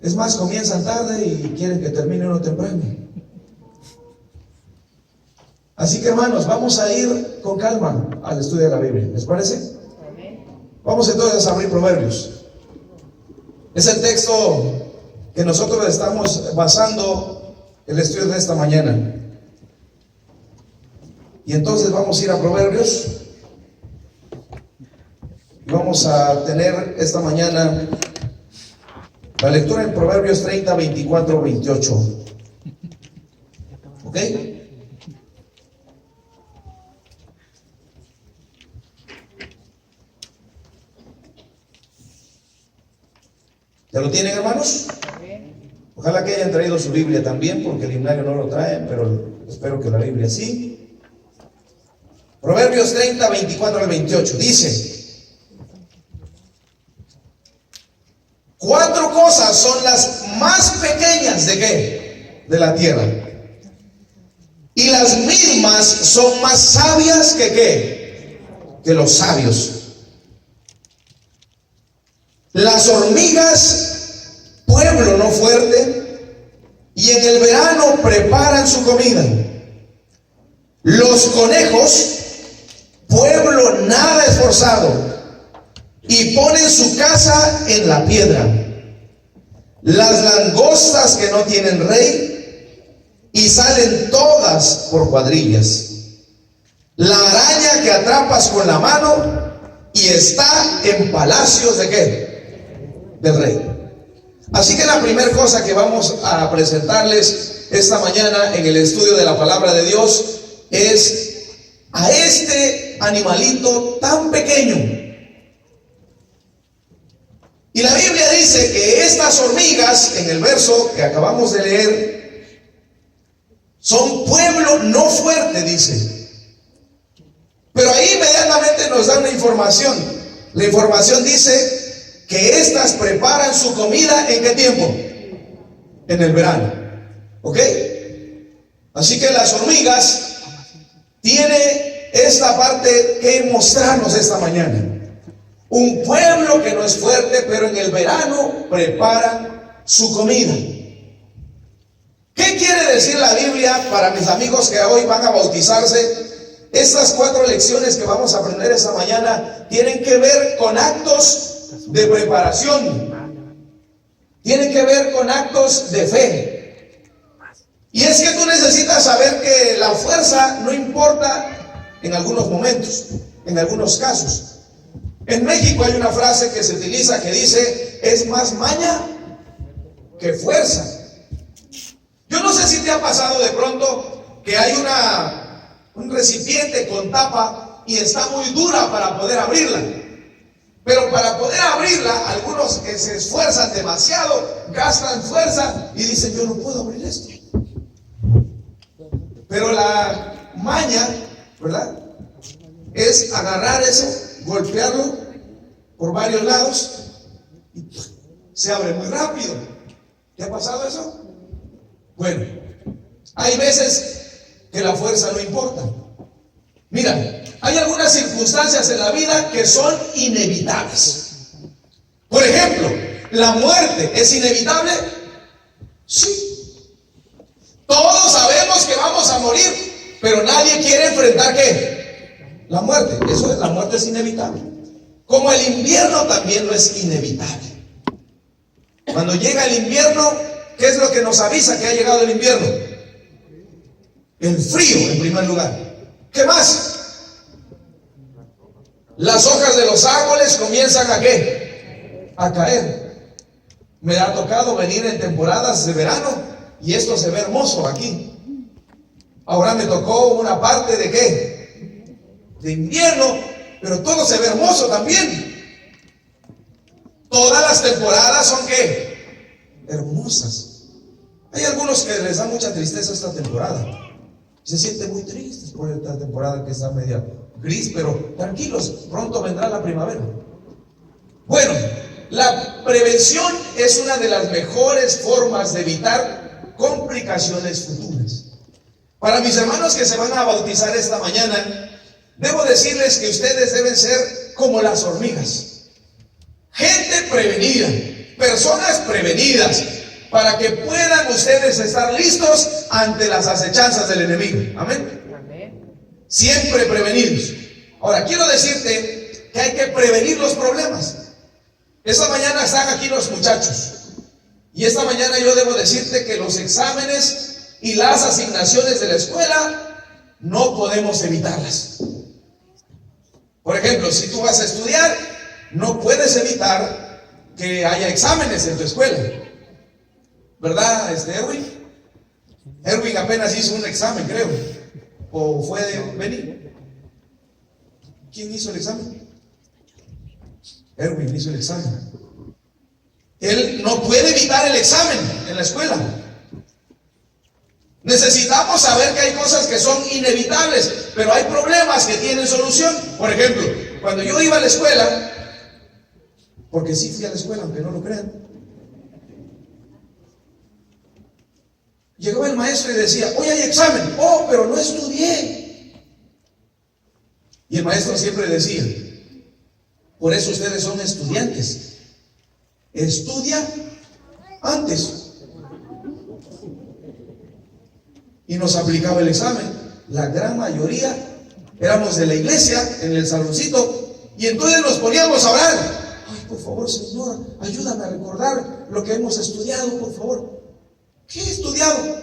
Es más, comienzan tarde y quieren que termine uno temprano. Así que, hermanos, vamos a ir con calma al estudio de la Biblia. ¿Les parece? Vamos entonces a abrir Proverbios. Es el texto que nosotros estamos basando el estudio de esta mañana. Y entonces vamos a ir a Proverbios. Y vamos a tener esta mañana la lectura en Proverbios 30, 24, 28. ¿Ok? ¿Ya lo tienen, hermanos? Ojalá que hayan traído su Biblia también, porque el himnario no lo traen, pero espero que la Biblia sí. Proverbios 30, 24 al 28. Dice: 4 cosas son las más pequeñas ¿de qué? De la tierra. Y las mismas son más sabias que ¿qué? Que los sabios. Las hormigas, pueblo no fuerte, y en el verano preparan su comida. Los conejos, pueblo nada esforzado, y ponen su casa en la piedra. Las langostas que no tienen rey, y salen todas por cuadrillas. La araña que atrapas con la mano, y está en palacios ¿de qué? Del rey. Así que la primera cosa que vamos a presentarles esta mañana en el estudio de la palabra de Dios es a este animalito tan pequeño. Y la Biblia dice que estas hormigas, en el verso que acabamos de leer, son pueblo no fuerte, dice. Pero ahí inmediatamente nos da una información. La información dice que estas preparan su comida ¿en qué tiempo? En el verano. ¿Ok? Así que las hormigas tiene esta parte que mostrarnos esta mañana. Un pueblo que no es fuerte, pero en el verano preparan su comida. ¿Qué quiere decir la Biblia para mis amigos que hoy van a bautizarse? Estas 4 lecciones que vamos a aprender esta mañana tienen que ver con actos de preparación, tienen que ver con actos de fe. Y es que tú necesitas saber que la fuerza no importa en algunos momentos, en algunos casos. En México hay una frase que se utiliza que dice: es más maña que fuerza. Yo no sé si te ha pasado de pronto que hay un recipiente con tapa y está muy dura para poder abrirla. Pero para poder abrirla, algunos que se esfuerzan demasiado, gastan fuerza y dicen: yo no puedo abrir esto. Pero la maña, ¿verdad?, es agarrar eso, golpearlo por varios lados y se abre muy rápido. ¿Te ha pasado eso? Bueno, hay veces que la fuerza no importa. Mira, hay algunas circunstancias en la vida que son inevitables. Por ejemplo, ¿la muerte es inevitable? Sí. Todos sabemos que vamos a morir, pero nadie quiere enfrentar ¿qué? La muerte. Eso es, la muerte es inevitable. Como el invierno también lo es inevitable. Cuando llega el invierno, ¿qué es lo que nos avisa que ha llegado el invierno? El frío, en primer lugar. ¿Qué más? Las hojas de los árboles comienzan ¿a qué? A caer. Me ha tocado venir en temporadas de verano y esto se ve hermoso aquí. Ahora me tocó una parte ¿de qué? De invierno, pero todo se ve hermoso también. Todas las temporadas son ¿qué? Hermosas. Hay algunos que les da mucha tristeza esta temporada. Se sienten muy tristes por esta temporada que está media gris, pero tranquilos, pronto vendrá la primavera. Bueno, la prevención es una de las mejores formas de evitar complicaciones futuras. Para mis hermanos que se van a bautizar esta mañana, debo decirles que ustedes deben ser como las hormigas. gente prevenida, personas prevenidas, para que puedan ustedes estar listos ante las acechanzas del enemigo. Amén. Siempre prevenidos. Ahora, quiero decirte que hay que prevenir los problemas. Esta mañana están aquí los muchachos. Y esta mañana yo debo decirte que los exámenes y las asignaciones de la escuela no podemos evitarlas. Por ejemplo, si tú vas a estudiar, no puedes evitar que haya exámenes en tu escuela. ¿Verdad, Erwin? Erwin apenas hizo un examen, creo. ¿O fue de venir? ¿Quién hizo el examen? Erwin hizo el examen. Él no puede evitar el examen en la escuela. Necesitamos saber que hay cosas que son inevitables, pero hay problemas que tienen solución. Por ejemplo, cuando yo iba a la escuela, porque sí fui a la escuela, aunque no lo crean, llegaba el maestro y decía: hoy hay examen. Oh, pero no estudié. Y el maestro siempre decía: por eso ustedes son estudiantes. Estudia antes. Y nos aplicaba el examen. La gran mayoría éramos de la iglesia, en el saloncito, y entonces nos poníamos a orar. Ay, por favor, Señor, ayúdame a recordar lo que hemos estudiado, por favor. ¿Qué he estudiado?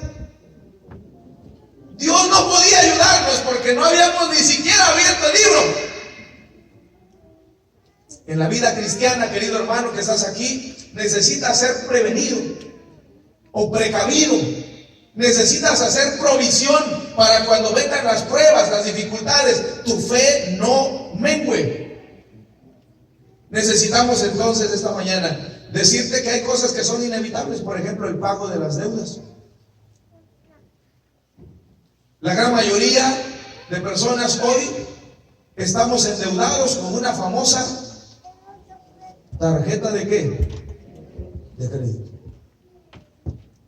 Dios no podía ayudarnos porque no habíamos ni siquiera abierto el libro. En la vida cristiana, querido hermano que estás aquí, necesitas ser prevenido o precavido. Necesitas hacer provisión para cuando vengan las pruebas, las dificultades, tu fe no mengüe. Necesitamos entonces esta mañana decirte que hay cosas que son inevitables. Por ejemplo, el pago de las deudas. La gran mayoría de personas hoy estamos endeudados con una famosa tarjeta de ¿qué? De crédito.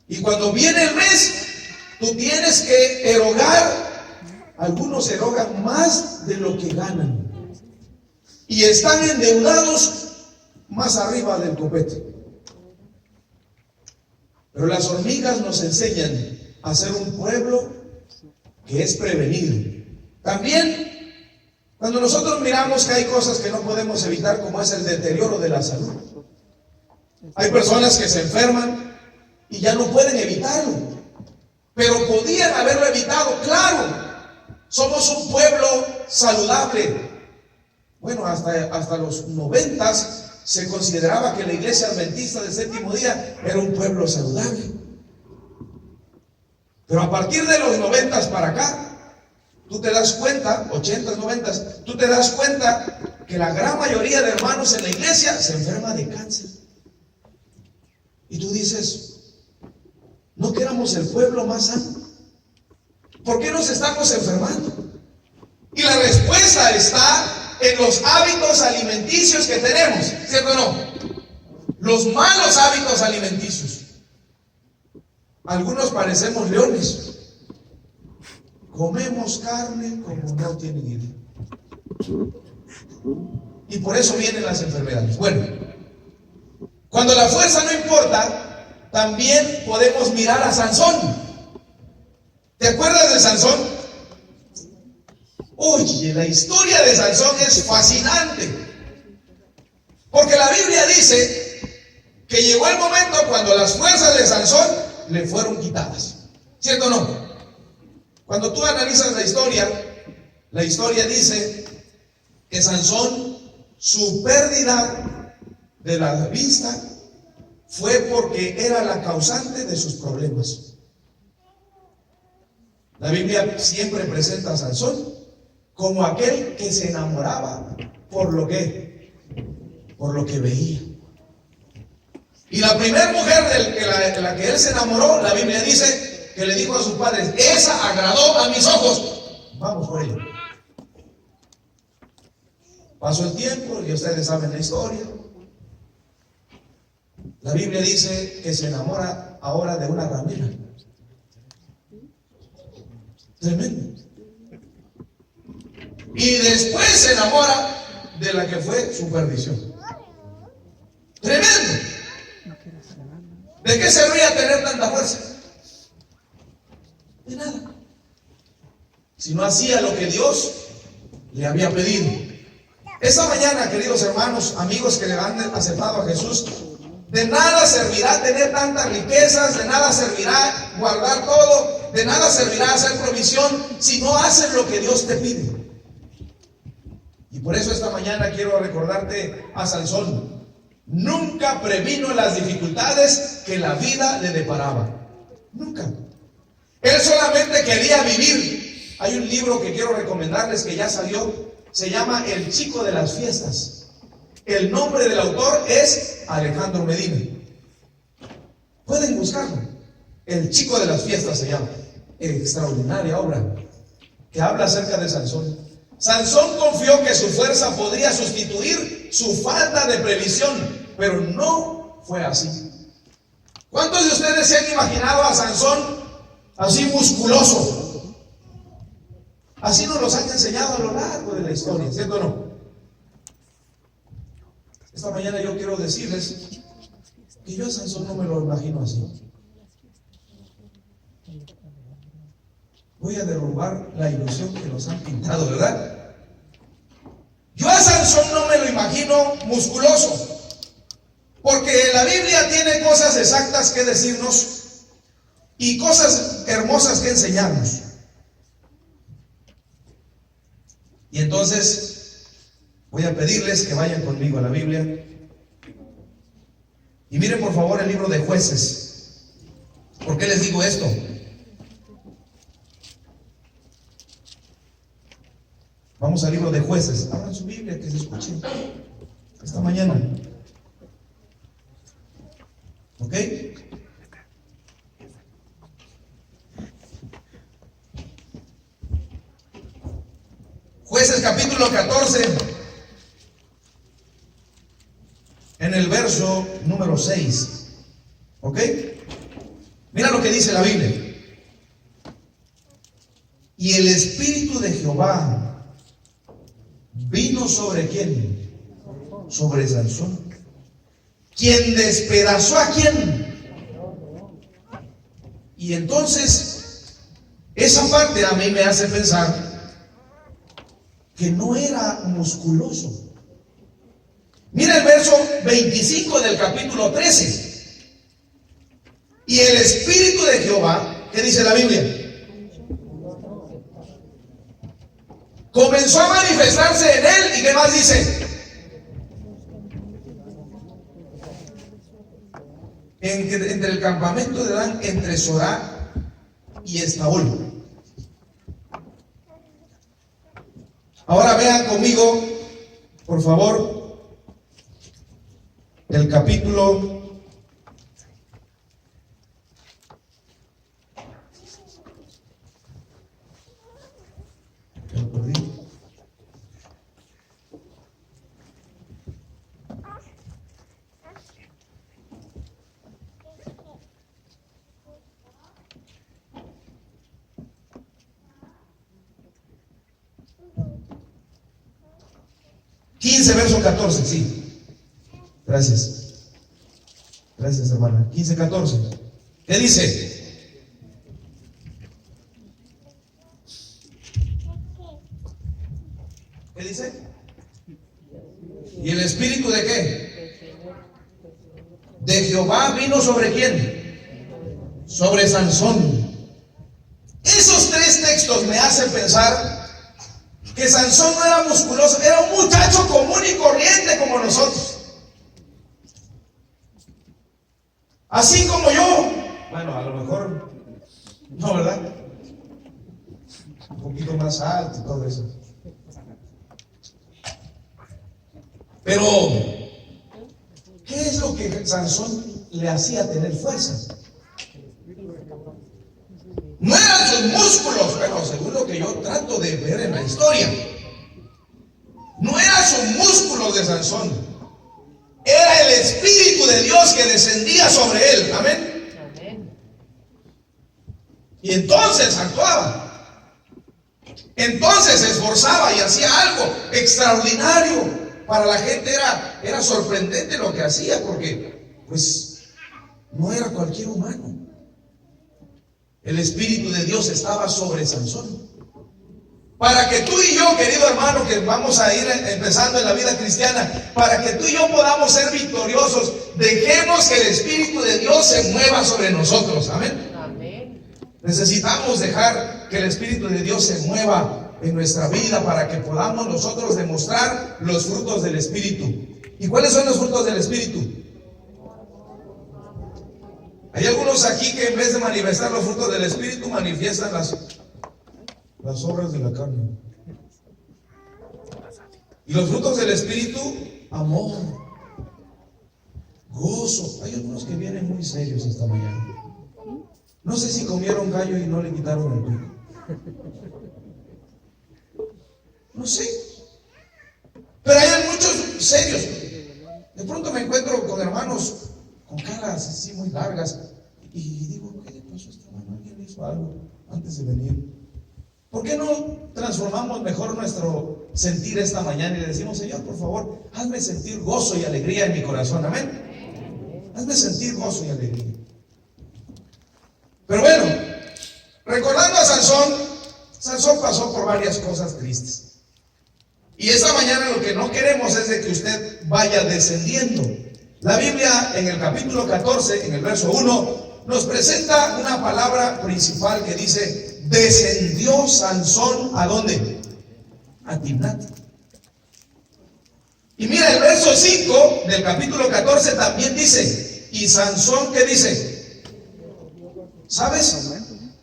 Y cuando viene el mes, tú tienes que erogar. Algunos erogan más de lo que ganan y están endeudados más arriba del copete. Pero las hormigas nos enseñan a ser un pueblo que es prevenido. También, cuando nosotros miramos que hay cosas que no podemos evitar, como es el deterioro de la salud. Hay personas que se enferman y ya no pueden evitarlo, pero podían haberlo evitado. Claro, somos un pueblo saludable. Bueno, hasta los 90s se consideraba que la iglesia adventista del séptimo día era un pueblo saludable. Pero a partir de los 90s para acá, tú te das cuenta, 80s, 90s, tú te das cuenta que la gran mayoría de hermanos en la iglesia se enferma de cáncer. Y tú dices: ¿no que éramos el pueblo más sano? ¿Por qué nos estamos enfermando? Y la respuesta está en los hábitos alimenticios que tenemos, ¿cierto o no? Los malos hábitos alimenticios. Algunos parecemos leones. Comemos carne como no tienen idea. Y por eso vienen las enfermedades. Bueno, cuando la fuerza no importa, también podemos mirar a Sansón. ¿Te acuerdas de Sansón? Oye, la historia de Sansón es fascinante. Porque la Biblia dice que llegó el momento cuando las fuerzas de Sansón le fueron quitadas. ¿Cierto o no? Cuando tú analizas la historia dice que Sansón, su pérdida de la vista fue porque era la causante de sus problemas. La Biblia siempre presenta a Sansón como aquel que se enamoraba por lo que veía. Y la primera mujer de la que él se enamoró, la Biblia dice que le dijo a sus padres: esa agradó a mis ojos, vamos por ella. Pasó el tiempo y ustedes saben la historia. La Biblia dice que se enamora ahora de una ramera. Tremendo. Y después se enamora de la que fue su perdición. Tremendo. ¿De qué servía tener tanta fuerza? De nada. Si no hacía lo que Dios le había pedido. Esta mañana, queridos hermanos, amigos que le han aceptado a Jesús, de nada servirá tener tantas riquezas, de nada servirá guardar todo, de nada servirá hacer provisión si no haces lo que Dios te pide. Y por eso esta mañana quiero recordarte a Sansón. Nunca previno las dificultades que la vida le deparaba. Nunca. Él solamente quería vivir. Hay un libro que quiero recomendarles que ya salió. Se llama El Chico de las Fiestas. El nombre del autor es Alejandro Medina. Pueden buscarlo. El Chico de las Fiestas se llama. Extraordinaria obra que habla acerca de Sansón. Sansón confió que su fuerza podría sustituir su falta de previsión, pero no fue así. ¿Cuántos de ustedes se han imaginado a Sansón así musculoso? Así nos los han enseñado a lo largo de la historia, ¿cierto o no? Esta mañana yo quiero decirles que yo a Sansón no me lo imagino así. Voy a derrumbar la ilusión que nos han pintado, ¿verdad? Yo a Sansón no me lo imagino musculoso, porque la Biblia tiene cosas exactas que decirnos y cosas hermosas que enseñarnos. Y entonces voy a pedirles que vayan conmigo a la Biblia y miren por favor el libro de Jueces. ¿Por qué les digo esto? Vamos al libro de Jueces. Abran su Biblia, que se escuche esta mañana. ¿Ok? Jueces capítulo 14, en el verso número 6. ¿Ok? Mira lo que dice la Biblia. Y el Espíritu de Jehová vino sobre ¿quién? Sobre Sansón. ¿Quién despedazó a quién? Y entonces, esa parte a mí me hace pensar que no era musculoso. Mira el verso 25 del capítulo 13. Y el Espíritu de Jehová, ¿qué dice la Biblia? Comenzó a manifestarse en él. ¿Y qué más dice? Entre el campamento de Dan, entre Sorá y Estaol. Ahora vean conmigo, por favor, el capítulo 15, verso 14, sí. Gracias. Gracias, hermana. 15, 14. ¿Qué dice? ¿Qué dice? ¿Y el Espíritu de qué? De Jehová vino sobre quién? Sobre Sansón. Esos tres textos me hacen pensar que Sansón no era musculoso, era un muchacho común y corriente como nosotros. Así como yo. Bueno, a lo mejor no, ¿verdad? Un poquito más alto y todo eso. Pero ¿qué es lo que Sansón le hacía tener fuerza? No eran sus músculos, pero según lo que yo trato de ver en la historia, no eran sus músculos de Sansón, era el Espíritu de Dios que descendía sobre él. Amén. Y entonces actuaba, entonces se esforzaba y hacía algo extraordinario. para la gente era sorprendente lo que hacía, porque pues no era cualquier humano. El Espíritu de Dios estaba sobre Sansón. Para que tú y yo, querido hermano, que vamos a ir empezando en la vida cristiana, para que tú y yo podamos ser victoriosos, dejemos que el Espíritu de Dios se mueva sobre nosotros. Amén. Amén. Necesitamos dejar que el Espíritu de Dios se mueva en nuestra vida para que podamos nosotros demostrar los frutos del Espíritu. ¿Y cuáles son los frutos del Espíritu? Hay algunos aquí que en vez de manifestar los frutos del Espíritu manifiestan las obras de la carne. Y los frutos del Espíritu: amor, gozo. Hay algunos que vienen muy serios esta mañana. No sé si comieron gallo y no le quitaron el pico. No sé. Pero hay muchos serios. De pronto me encuentro con hermanos con caras así muy largas y digo: ¿qué le pasó a este hermano? ¿Alguien le hizo algo antes de venir? ¿Por qué no transformamos mejor nuestro sentir esta mañana y le decimos: Señor, por favor, hazme sentir gozo y alegría en mi corazón? Amén. Hazme sentir gozo y alegría. Pero bueno, recordando a Sansón pasó por varias cosas tristes. Y esta mañana lo que no queremos es de que usted vaya descendiendo. La Biblia en el capítulo 14, en el verso 1, nos presenta una palabra principal que dice: descendió Sansón, ¿a dónde? A Timnat. Y mira, el verso 5 del capítulo 14 también dice: y Sansón, ¿qué dice? ¿Sabes?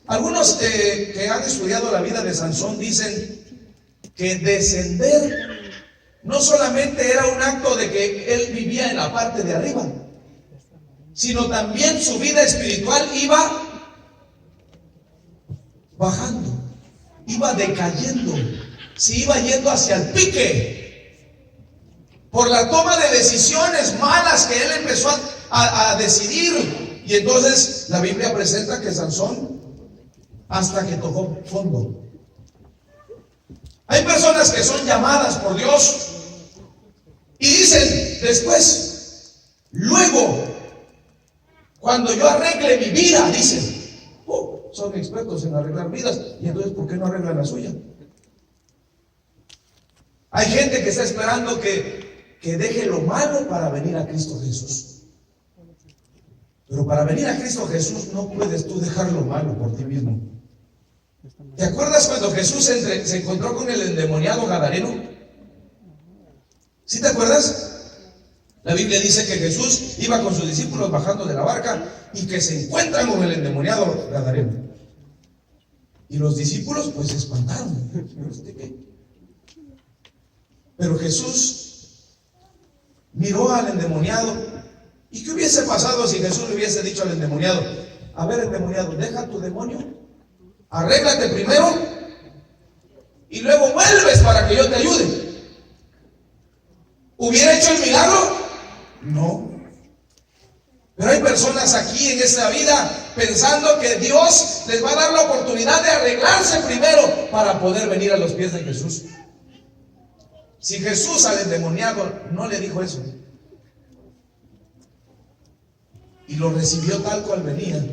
Algunos que han estudiado la vida de Sansón dicen que descender no solamente era un acto de que él vivía en la parte de arriba, sino también su vida espiritual iba bajando, iba decayendo, se iba yendo hacia el pique por la toma de decisiones malas que él empezó a decidir. Y entonces la Biblia presenta que Sansón hasta que tocó fondo. Hay personas que son llamadas por Dios y dicen después, luego, cuando yo arregle mi vida, dicen: son expertos en arreglar vidas, y entonces ¿por qué no arreglan la suya? Hay gente que está esperando que deje lo malo para venir a Cristo Jesús. Pero para venir a Cristo Jesús no puedes tú dejar lo malo por ti mismo. ¿Te acuerdas cuando Jesús se encontró con el endemoniado gadareno? ¿Sí te acuerdas? La Biblia dice que Jesús iba con sus discípulos bajando de la barca y que se encuentran con el endemoniado gadareno. Y los discípulos pues se espantaron. Pero Jesús miró al endemoniado. ¿Y qué hubiese pasado si Jesús le hubiese dicho al endemoniado: a ver, endemoniado, deja tu demonio, arréglate primero y luego vuelves para que yo te ayude? ¿Hubiera hecho el milagro? No. Pero hay personas aquí en esta vida pensando que Dios les va a dar la oportunidad de arreglarse primero para poder venir a los pies de Jesús. Si Jesús al endemoniado no le dijo eso y lo recibió tal cual venía,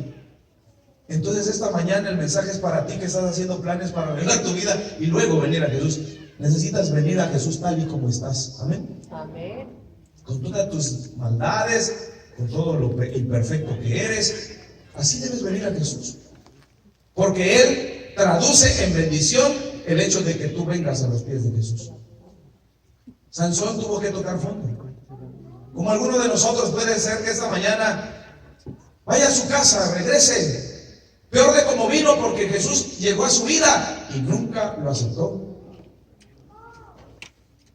entonces esta mañana el mensaje es para ti que estás haciendo planes para arreglar tu vida y luego venir a Jesús. Necesitas venir a Jesús tal y como estás. Amén. Amén. Con todas tus maldades, con todo lo imperfecto que eres, así debes venir a Jesús, porque Él traduce en bendición el hecho de que tú vengas a los pies de Jesús. Sansón tuvo que tocar fondo. Como alguno de nosotros puede ser que esta mañana vaya a su casa, regrese peor de como vino, porque Jesús llegó a su vida y nunca lo aceptó.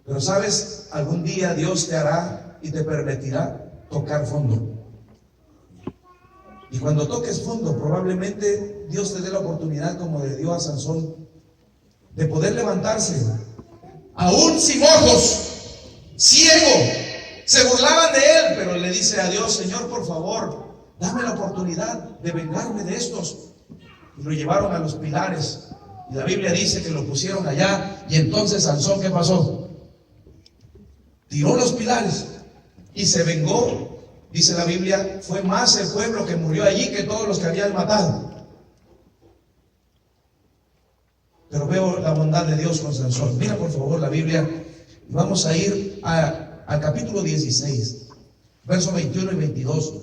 Pero sabes, algún día Dios te hará y te permitirá tocar fondo. Y cuando toques fondo, probablemente Dios te dé la oportunidad, como le dio a Sansón, de poder levantarse, aún sin ojos, ciego. Se burlaban de él, pero le dice a Dios: Señor, por favor, dame la oportunidad de vengarme de estos. Y lo llevaron a los pilares, y la Biblia dice que lo pusieron allá. Y entonces Sansón, ¿qué pasó? tiró los pilares y se vengó. Dice la Biblia, fue más el pueblo que murió allí que todos los que habían matado. Pero veo la bondad de Dios con Sansón. Mira por favor la Biblia. Vamos a ir al capítulo 16, versos 21 y 22.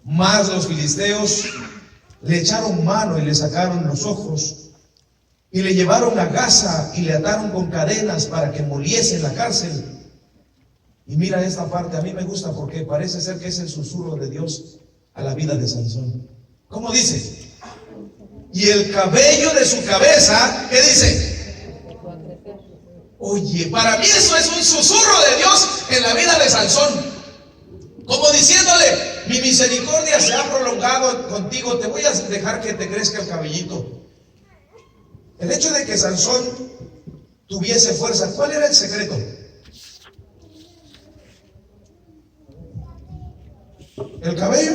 Mas los filisteos le echaron mano y le sacaron los ojos, y le llevaron a Gaza y le ataron con cadenas para que moliese en la cárcel. Y mira esta parte, a mí me gusta porque parece ser que es el susurro de Dios a la vida de Sansón. ¿Cómo dice? Y el cabello de su cabeza, ¿qué dice? Oye, para mí eso es un susurro de Dios en la vida de Sansón. Como diciéndole, mi misericordia se ha prolongado contigo, te voy a dejar que te crezca el cabellito. El hecho de que Sansón tuviese fuerza, ¿cuál era el secreto? El cabello.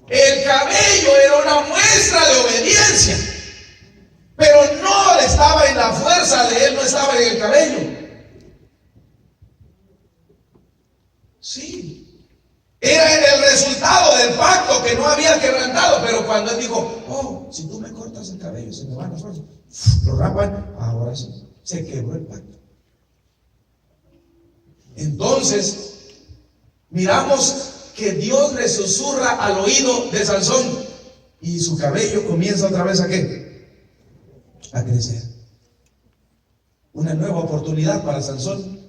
El cabello era una muestra de obediencia, pero no estaba en la fuerza de él, no estaba en el cabello. Sí, era el resultado del pacto que no había quebrantado. Pero cuando él dijo, oh, si tú me cortas el cabello se me van las fuerzas, lo rapan, ahora sí, se quebró el pacto. Entonces miramos que Dios le susurra al oído de Sansón y su cabello comienza otra vez ¿a qué? A crecer. Una nueva oportunidad para Sansón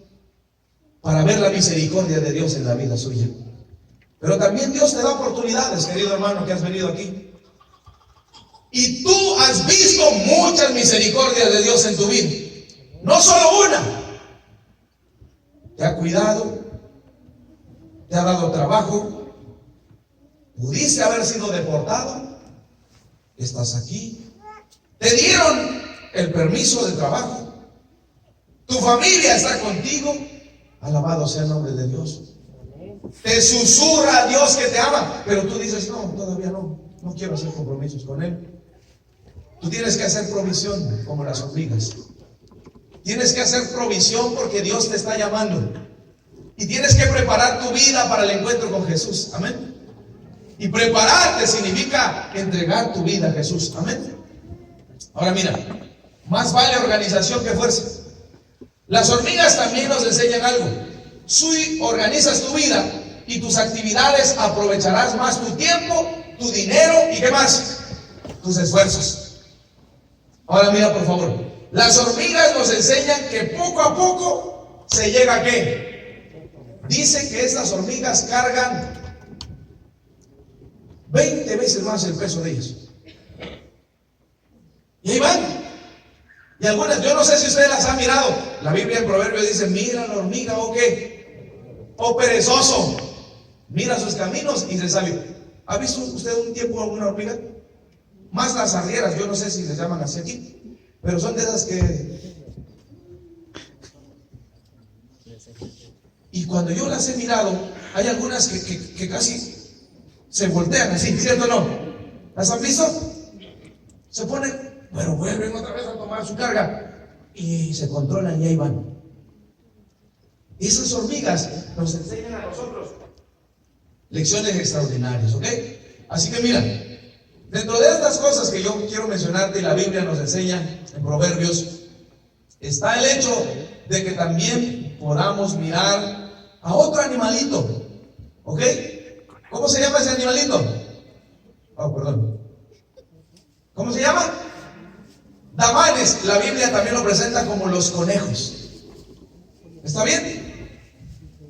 para ver la misericordia de Dios en la vida suya. Pero también Dios te da oportunidades, querido hermano que has venido aquí. Y tú has visto muchas misericordias de Dios en tu vida, no solo una. Te ha cuidado, te ha dado trabajo, pudiste haber sido deportado, estás aquí, te dieron el permiso de trabajo, tu familia está contigo, alabado sea el nombre de Dios. Te susurra a Dios que te ama, pero tú dices, no, todavía no quiero hacer compromisos con Él. Tú tienes que hacer provisión como las hormigas. Tienes que hacer provisión porque Dios te está llamando. Y tienes que preparar tu vida para el encuentro con Jesús. Amén. Y prepararte significa entregar tu vida a Jesús. Amén. Ahora mira, más vale organización que fuerza. Las hormigas también nos enseñan algo. Si organizas tu vida y tus actividades, aprovecharás más tu tiempo, tu dinero y ¿qué más? Tus esfuerzos. Ahora mira por favor. Las hormigas nos enseñan que poco a poco se llega a ¿qué? Dice que estas hormigas cargan 20 veces más el peso de ellas. Y ahí van. Y algunas, yo no sé si ustedes las han mirado. La Biblia en Proverbios dice, mira la hormiga, ¿o qué? Oh perezoso. Mira sus caminos y se sabe. ¿Ha visto usted un tiempo alguna hormiga? Más las arrieras, yo no sé si les llaman así aquí. Pero son de esas que... Y cuando yo las he mirado, hay algunas que casi se voltean así, ¿cierto o no? ¿Las han visto? Se ponen, pero vuelven otra vez a tomar su carga y se controlan y ahí van. Esas hormigas nos enseñan a nosotros lecciones extraordinarias, ¿ok? Así que mira, dentro de estas cosas que yo quiero mencionarte y la Biblia nos enseña en Proverbios, está el hecho de que también podamos mirar a otro animalito, ¿ok? ¿Cómo se llama ese animalito? Oh, perdón. ¿Cómo se llama? Damanes. La Biblia también lo presenta como los conejos. ¿Está bien?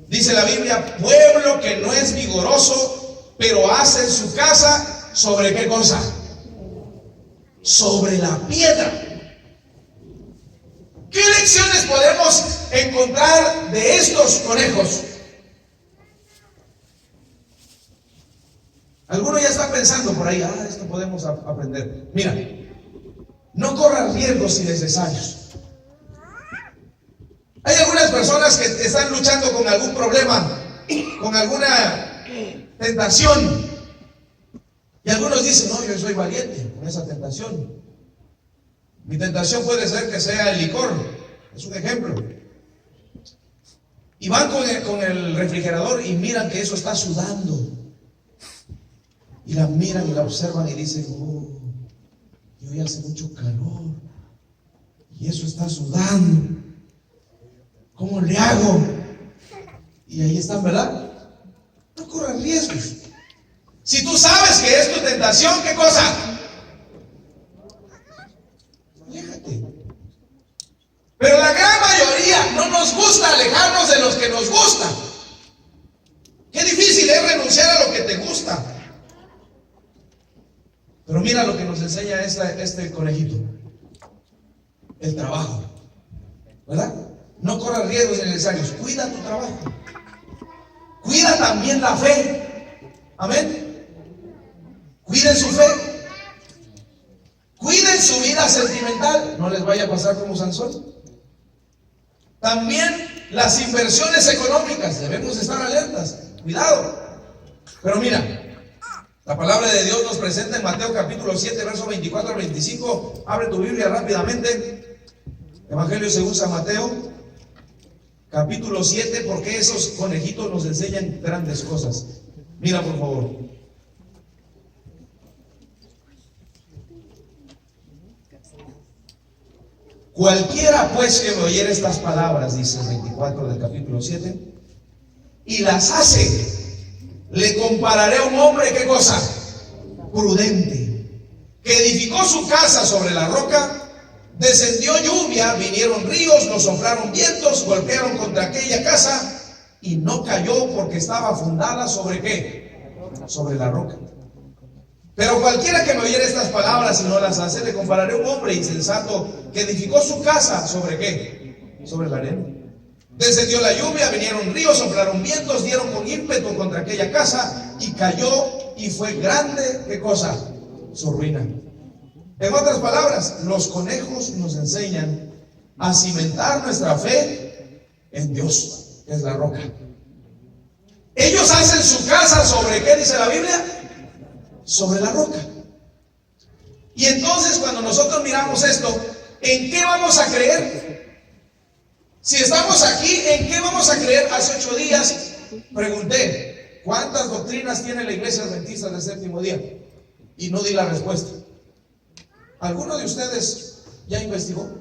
Dice la Biblia, pueblo que no es vigoroso, pero hace su casa ¿sobre qué cosa? Sobre la piedra. ¿Qué lecciones podemos encontrar de estos conejos? Alguno ya está pensando por ahí, esto podemos aprender. Mira, no corras riesgos innecesarios. Hay algunas personas que están luchando con algún problema, con alguna tentación. Y algunos dicen, no, yo soy valiente con esa tentación. Mi tentación puede ser que sea el licor, es un ejemplo. Y van con el refrigerador y miran que eso está sudando. Y la miran y la observan y dicen, oh, y hoy hace mucho calor. Y eso está sudando. ¿Cómo le hago? Y ahí están, ¿verdad? No corran riesgos. Si tú sabes que es tu tentación, ¿qué cosa? Aléjate. Pero la gran mayoría no nos gusta alejarnos de los que nos gustan. Qué difícil es renunciar a lo que te gusta. Pero mira lo que nos enseña este conejito. El trabajo, ¿verdad? No corras riesgos innecesarios. Cuida tu trabajo. Cuida también la fe. Amén. Cuiden su fe. Cuiden su vida sentimental. No les vaya a pasar como Sansón. También las inversiones económicas. Debemos estar alertas. Cuidado. Pero mira, la palabra de Dios nos presenta en Mateo capítulo 7, versos 24 al 25. Abre tu Biblia rápidamente. Evangelio según San Mateo, capítulo 7, porque esos conejitos nos enseñan grandes cosas. Mira, por favor. Cualquiera pues que me oyere estas palabras, dice el 24 del capítulo 7, y las hace, le compararé a un hombre, ¿qué cosa? Prudente, que edificó su casa sobre la roca. Descendió lluvia, vinieron ríos, nos soplaron vientos, golpearon contra aquella casa y no cayó porque estaba fundada ¿sobre qué? Sobre la roca. Pero cualquiera que me oyere estas palabras y no las hace, le compararé a un hombre insensato que edificó su casa ¿sobre qué? Sobre la arena. Descendió la lluvia, vinieron ríos, soplaron vientos, dieron con ímpetu contra aquella casa y cayó y fue grande, ¿qué cosa? Su ruina. En otras palabras, los conejos nos enseñan a cimentar nuestra fe en Dios, que es la roca. Ellos hacen su casa ¿sobre qué dice la Biblia? Sobre la roca. Y entonces cuando nosotros miramos esto, ¿en qué vamos a creer? Si estamos aquí, ¿en qué vamos a creer? Hace 8 días pregunté, ¿cuántas doctrinas tiene la Iglesia Adventista del Séptimo Día? Y no di la respuesta. ¿Alguno de ustedes ya investigó?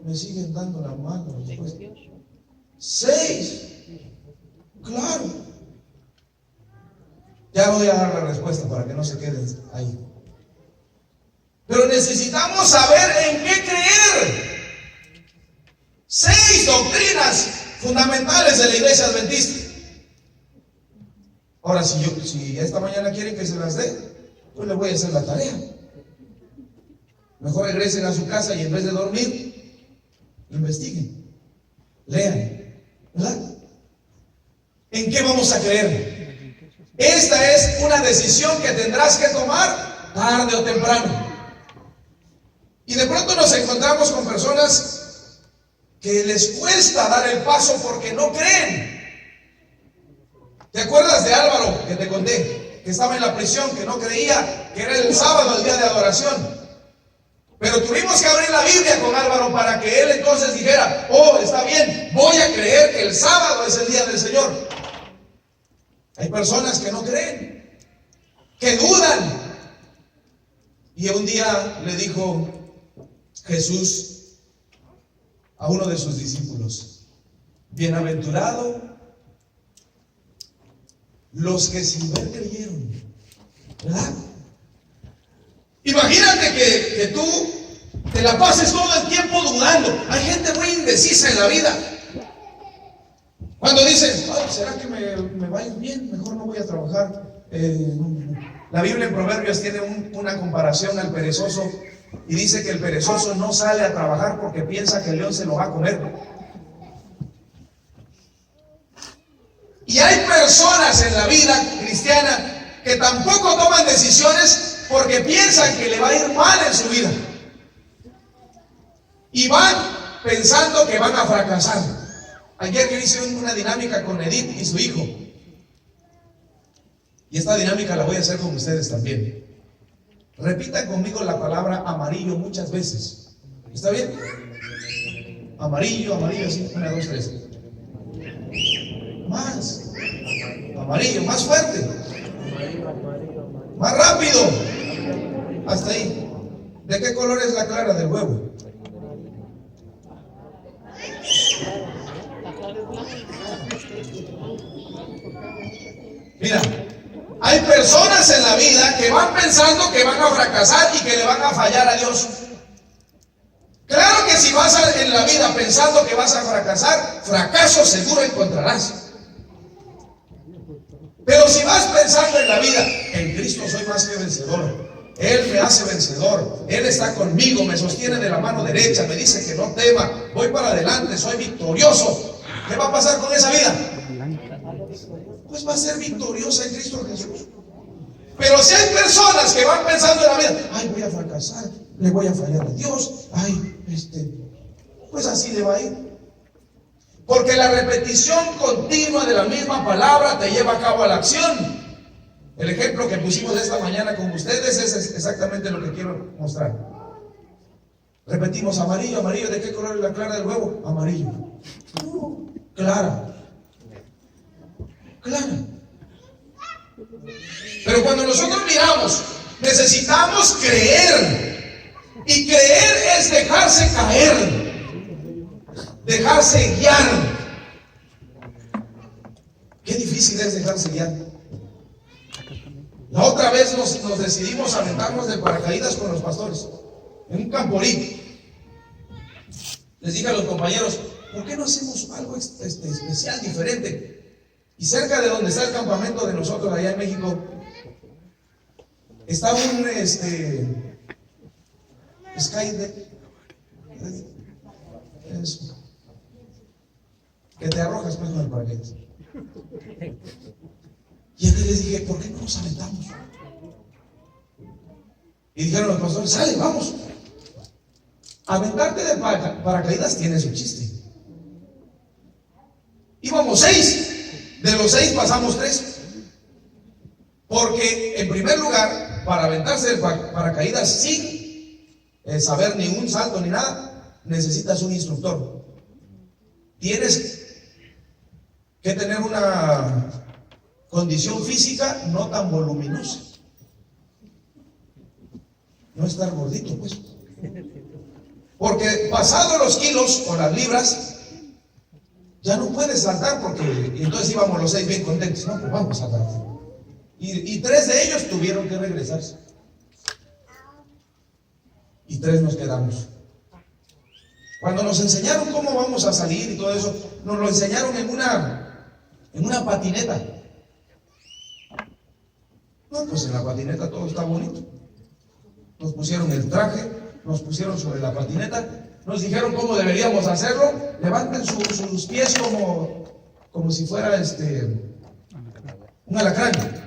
Me siguen dando la mano. 6. Claro. Ya voy a dar la respuesta para que no se queden ahí. Pero necesitamos saber en qué creer. 6 doctrinas fundamentales de la Iglesia Adventista. Ahora, si esta mañana quieren que se las dé, pues les voy a hacer la tarea. Mejor regresen a su casa y en vez de dormir, investiguen, lean, ¿verdad? ¿En qué vamos a creer? Esta es una decisión que tendrás que tomar tarde o temprano. Y de pronto nos encontramos con personas que les cuesta dar el paso porque no creen. ¿Te acuerdas de Álvaro que te conté? Que estaba en la prisión, que no creía que era el sábado el día de adoración. Pero tuvimos que abrir la Biblia con Álvaro para que él entonces dijera, oh, está bien, voy a creer que el sábado es el día del Señor. Hay personas que no creen, que dudan. Y un día le dijo Jesús a uno de sus discípulos, bienaventurado los que sin ver creyeron, ¿verdad? Imagínate que tú te la pases todo el tiempo dudando. Hay gente muy indecisa en la vida. Cuando dicen, ¿será que me va a ir bien? Mejor no voy a trabajar. La Biblia en Proverbios tiene una comparación al perezoso y dice que el perezoso no sale a trabajar porque piensa que el león se lo va a comer. Y hay personas en la vida cristiana que tampoco toman decisiones porque piensan que le va a ir mal en su vida. Y van pensando que van a fracasar. Ayer yo hice una dinámica con Edith y su hijo. Y esta dinámica la voy a hacer con ustedes también. Repitan conmigo la palabra amarillo muchas veces. ¿Está bien? Amarillo, amarillo, así. 1, 2, 3. Más. Amarillo, más fuerte. Más rápido. Hasta ahí. ¿De qué color es la clara del huevo? Mira, hay personas en la vida que van pensando que van a fracasar y que le van a fallar a Dios. Claro que si vas en la vida pensando que vas a fracasar, fracaso seguro encontrarás. Pero si vas pensando en la vida, en Cristo soy más que vencedor, Él me hace vencedor, Él está conmigo, me sostiene de la mano derecha, me dice que no tema, voy para adelante, soy victorioso. ¿Qué va a pasar con esa vida? Pues va a ser victoriosa en Cristo Jesús. Pero si hay personas que van pensando en la vida, ay, voy a fracasar, le voy a fallar a Dios, ay, pues así le va a ir. Porque la repetición continua de la misma palabra te lleva a cabo a la acción. El ejemplo que pusimos esta mañana con ustedes es exactamente lo que quiero mostrar. Repetimos, amarillo, amarillo. ¿De qué color es la clara del huevo? Amarillo. Clara. Clara. Pero cuando nosotros miramos, necesitamos creer. Y creer es dejarse caer, dejarse guiar. Qué difícil es dejarse guiar. La otra vez nos decidimos aventarnos de paracaídas con los pastores en un camporí. Les dije a los compañeros, ¿por qué no hacemos algo especial, diferente? Y cerca de donde está el campamento de nosotros allá en México, está un skydeck, que te arrojas pues con el paracaídas. Y entonces les dije, ¿por qué no nos aventamos? Y dijeron los pastores, sale, vamos. Aventarte de paracaídas tiene su chiste. Íbamos 6, de los 6 pasamos 3. Porque en primer lugar, para aventarse de paracaídas sin saber ningún salto ni nada, necesitas un instructor. Tienes que tener una condición física no tan voluminosa. No estar gordito, pues. Porque pasado los kilos o las libras, ya no puedes saltar porque... Y entonces íbamos los 6 bien contentos. No, pues vamos a saltar. Y 3 de ellos tuvieron que regresarse. Y 3 nos quedamos. Cuando nos enseñaron cómo vamos a salir y todo eso, nos lo enseñaron en una patineta. No, pues en la patineta todo está bonito. Nos pusieron el traje, nos pusieron sobre la patineta, nos dijeron cómo deberíamos hacerlo. Levanten sus pies como si fuera un alacrán.